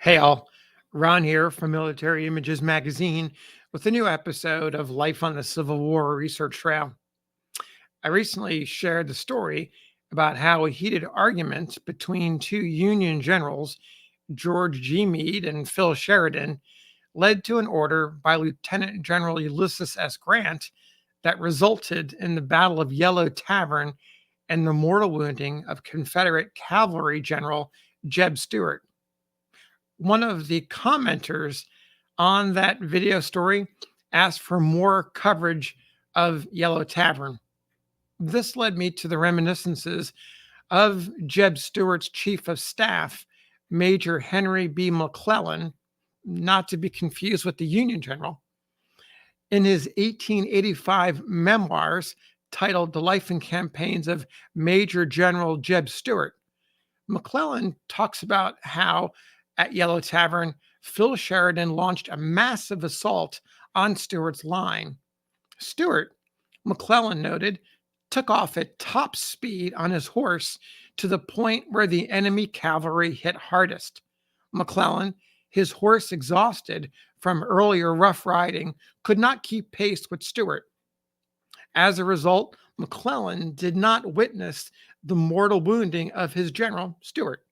Hey all, Ron here from Military Images Magazine with a new episode of Life on the Civil War Research Trail. I recently shared the story about how a heated argument between two Union generals, George G. Meade and Phil Sheridan, led to an order by Lieutenant General Ulysses S. Grant that resulted in the Battle of Yellow Tavern and the mortal wounding of Confederate cavalry general JEB Stuart. One of the commenters on that video story asked for more coverage of Yellow Tavern. This led me to the reminiscences of Jeb Stuart's chief of staff, Major Henry B. McClellan, not to be confused with the Union general. In his 1885 memoirs titled The Life and Campaigns of Major General Jeb Stuart, McClellan talks about how at Yellow Tavern, Phil Sheridan launched a massive assault on Stuart's line. Stuart, McClellan noted, took off at top speed on his horse to the point where the enemy cavalry hit hardest. McClellan, his horse exhausted from earlier rough riding, could not keep pace with Stuart. As a result, McClellan did not witness the mortal wounding of his general, Stuart.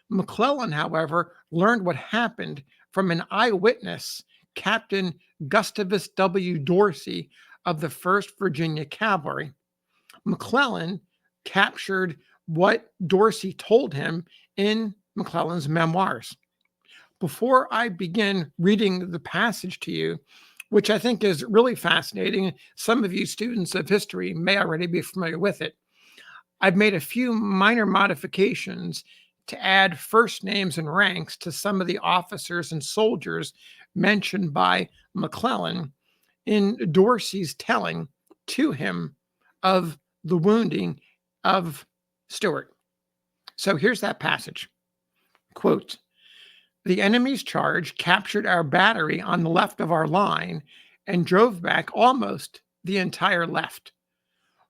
McClellan, however, learned what happened from an eyewitness, Captain Gustavus W. Dorsey of the 1st Virginia Cavalry. McClellan captured what Dorsey told him in McClellan's memoirs. Before I begin reading the passage to you, which I think is really fascinating, some of you students of history may already be familiar with it, I've made a few minor modifications to add first names and ranks to some of the officers and soldiers mentioned by McClellan in Dorsey's telling to him of the wounding of Stuart. So here's that passage. Quote, "The enemy's charge captured our battery on the left of our line and drove back almost the entire left.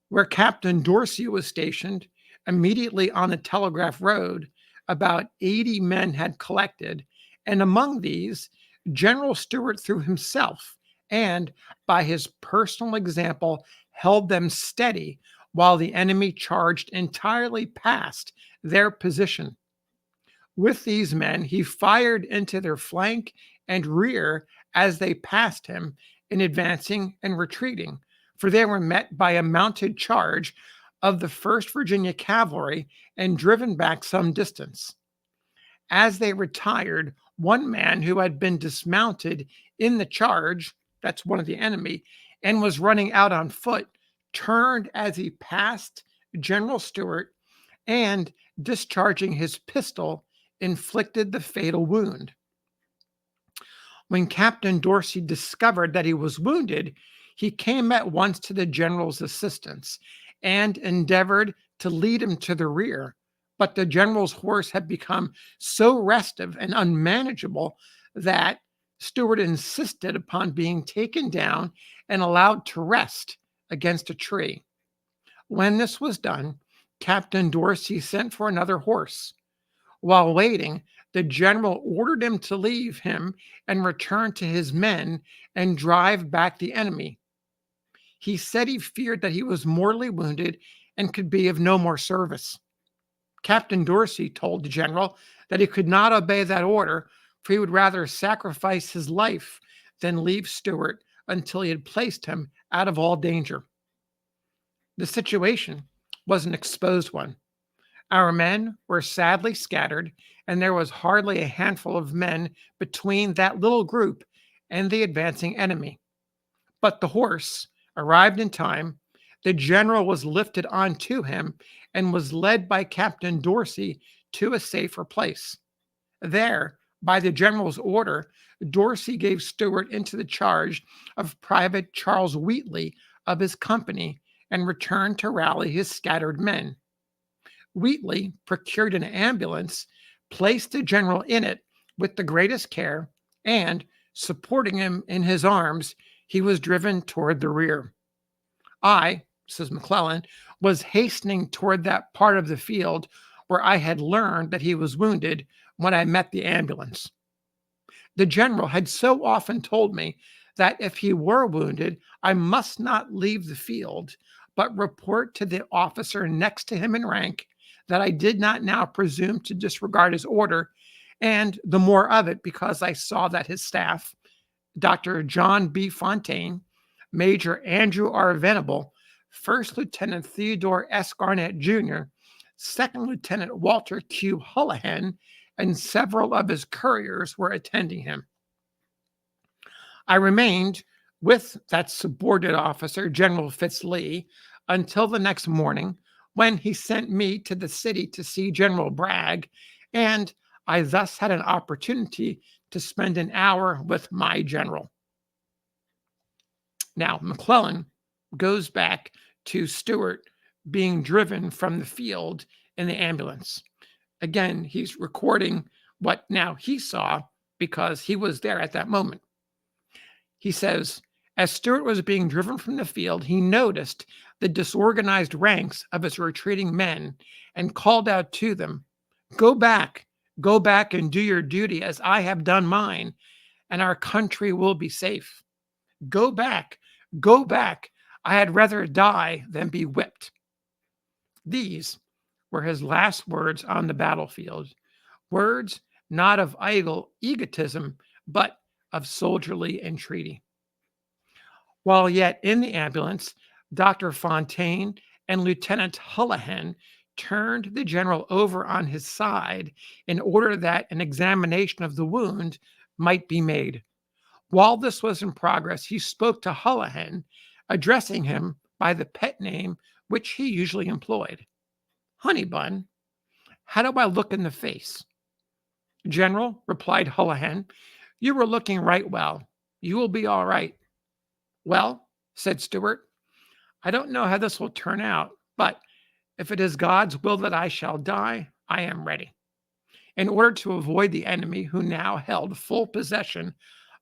Where Captain Dorsey was stationed, immediately on the Telegraph Road, about 80 men had collected, and among these, General Stuart threw himself and, by his personal example, held them steady while the enemy charged entirely past their position. With these men, he fired into their flank and rear as they passed him in advancing and retreating, for they were met by a mounted charge of the 1st Virginia Cavalry and driven back some distance. As they retired, one man who had been dismounted in the charge, that's one of the enemy, and was running out on foot, turned as he passed General Stuart and, discharging his pistol, inflicted the fatal wound. When Captain Dorsey discovered that he was wounded, he came at once to the general's assistance and endeavored to lead him to the rear. But the general's horse had become so restive and unmanageable that Stuart insisted upon being taken down and allowed to rest against a tree. When this was done, Captain Dorsey sent for another horse. While waiting, the general ordered him to leave him and return to his men and drive back the enemy. He said he feared that he was mortally wounded and could be of no more service. Captain Dorsey told the general that he could not obey that order, for he would rather sacrifice his life than leave Stuart until he had placed him out of all danger. The situation was an exposed one. Our men were sadly scattered, and there was hardly a handful of men between that little group and the advancing enemy. But the horse arrived in time. The general was lifted onto him and was led by Captain Dorsey to a safer place. There, by the general's order, Dorsey gave Stuart into the charge of Private Charles Wheatley of his company and returned to rally his scattered men. Wheatley procured an ambulance, placed the general in it with the greatest care, and, supporting him in his arms, he was driven toward the rear. I, says McClellan, was hastening toward that part of the field where I had learned that he was wounded when I met the ambulance. The general had so often told me that if he were wounded, I must not leave the field, but report to the officer next to him in rank, that I did not now presume to disregard his order, and the more of it because I saw that his staff, Dr. John B. Fontaine, Major Andrew R. Venable, First Lieutenant Theodore S. Garnett Jr., Second Lieutenant Walter Q. Hullahan, and several of his couriers were attending him. I remained with that subordinate officer, General Fitz Lee, until the next morning, when he sent me to the city to see General Bragg, and I thus had an opportunity to spend an hour with my general. Now, McClellan goes back to Stuart being driven from the field in the ambulance. Again, he's recording what now he saw because he was there at that moment. He says, as Stuart was being driven from the field, he noticed the disorganized ranks of his retreating men and called out to them, go back and do your duty as I have done mine, and our country will be safe. Go back. I had rather die than be whipped. These were his last words on the battlefield, words not of idle egotism, but of soldierly entreaty. While yet in the ambulance, Dr. Fontaine and Lieutenant Hullahan turned the general over on his side in order that an examination of the wound might be made. While this was in progress, he spoke to Hullahan, addressing him by the pet name which he usually employed. Honey Bun, how do I look in the face? General, replied Hullahan, you were looking right well. You will be all right. Well, said Stuart, I don't know how this will turn out, but if it is God's will that I shall die, I am ready. In order to avoid the enemy who now held full possession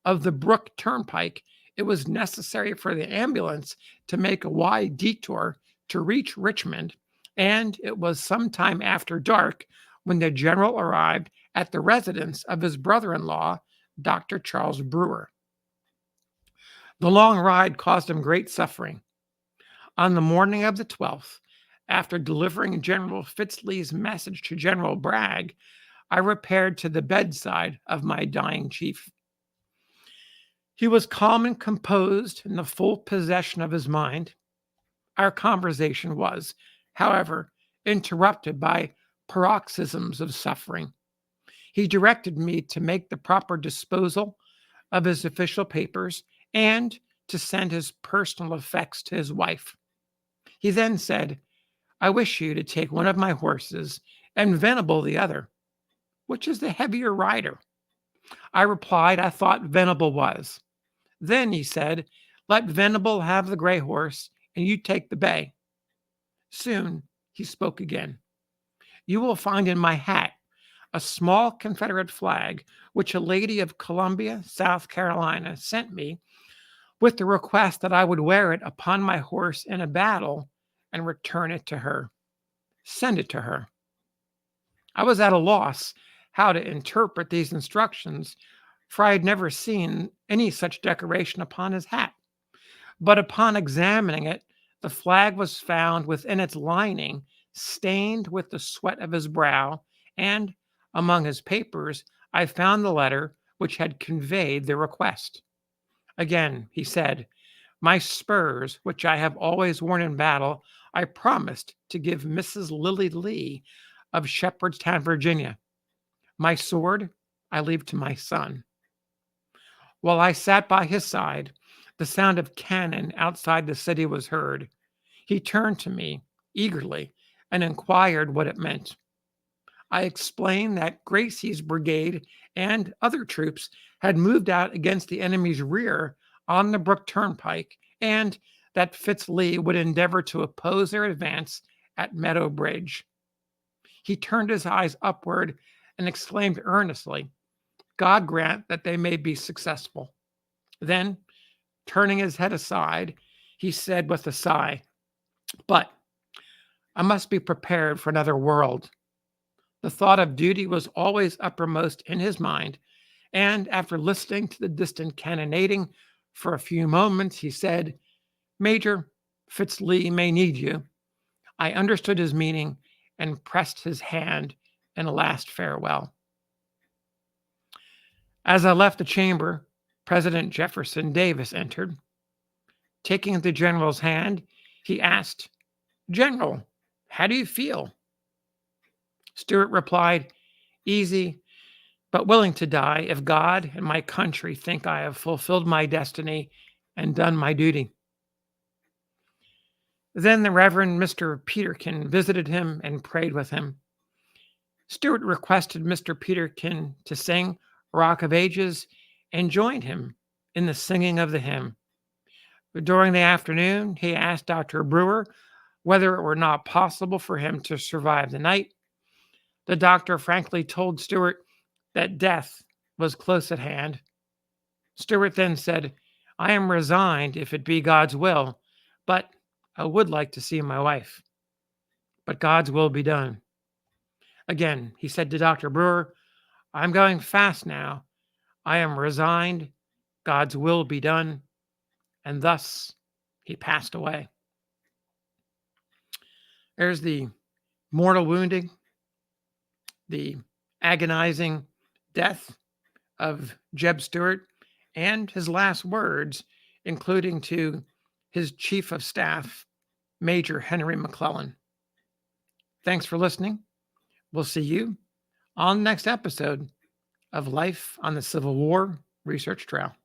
of the Brook Turnpike, it was necessary for the ambulance to make a wide detour to reach Richmond, and it was some time after dark when the general arrived at the residence of his brother-in-law, Dr. Charles Brewer. The long ride caused him great suffering. On the morning of the 12th, after delivering General Fitz Lee's message to General Bragg, I repaired to the bedside of my dying chief. He was calm and composed in the full possession of his mind. Our conversation was, however, interrupted by paroxysms of suffering. He directed me to make the proper disposal of his official papers and to send his personal effects to his wife. He then said, I wish you to take one of my horses and Venable the other. Which is the heavier rider? I replied I thought Venable was. Then, he said, let Venable have the gray horse and you take the bay. Soon he spoke again. You will find in my hat a small Confederate flag which a lady of Columbia, South Carolina, sent me with the request that I would wear it upon my horse in a battle and return it to her. Send it to her. I was at a loss how to interpret these instructions, for I had never seen any such decoration upon his hat. But upon examining it, the flag was found within its lining, stained with the sweat of his brow, and among his papers, I found the letter which had conveyed the request. Again, he said, my spurs, which I have always worn in battle, I promised to give Mrs. Lily Lee of Shepherdstown, Virginia. My sword I leave to my son. While I sat by his side, the sound of cannon outside the city was heard. He turned to me eagerly and inquired what it meant. I explained that Gracie's brigade and other troops had moved out against the enemy's rear on the Brook Turnpike, and that Fitz Lee would endeavor to oppose their advance at Meadow Bridge. He turned his eyes upward and exclaimed earnestly, God grant that they may be successful. Then, turning his head aside, he said with a sigh, but I must be prepared for another world. The thought of duty was always uppermost in his mind, and after listening to the distant cannonading for a few moments, he said, "Major, Fitz-Lee may need you." I understood his meaning and pressed his hand in a last farewell. As I left the chamber, President Jefferson Davis entered. Taking the general's hand, he asked, "General, how do you feel?" Stuart replied, "Easy, but willing to die if God and my country think I have fulfilled my destiny and done my duty." Then the Reverend Mr. Peterkin visited him and prayed with him. Stuart requested Mr. Peterkin to sing Rock of Ages and joined him in the singing of the hymn. During the afternoon, he asked Dr. Brewer whether it were not possible for him to survive the night. The doctor frankly told Stuart that death was close at hand. Stuart then said, "I am resigned if it be God's will, but I would like to see my wife. But God's will be done." Again, he said to Dr. Brewer, "I'm going fast now. I am resigned. God's will be done." And thus he passed away. There's the mortal wounding, the agonizing death of Jeb Stuart, and his last words, including to his chief of staff, Major Henry McClellan. Thanks for listening. We'll see you on the next episode of Life on the Civil War Research Trail.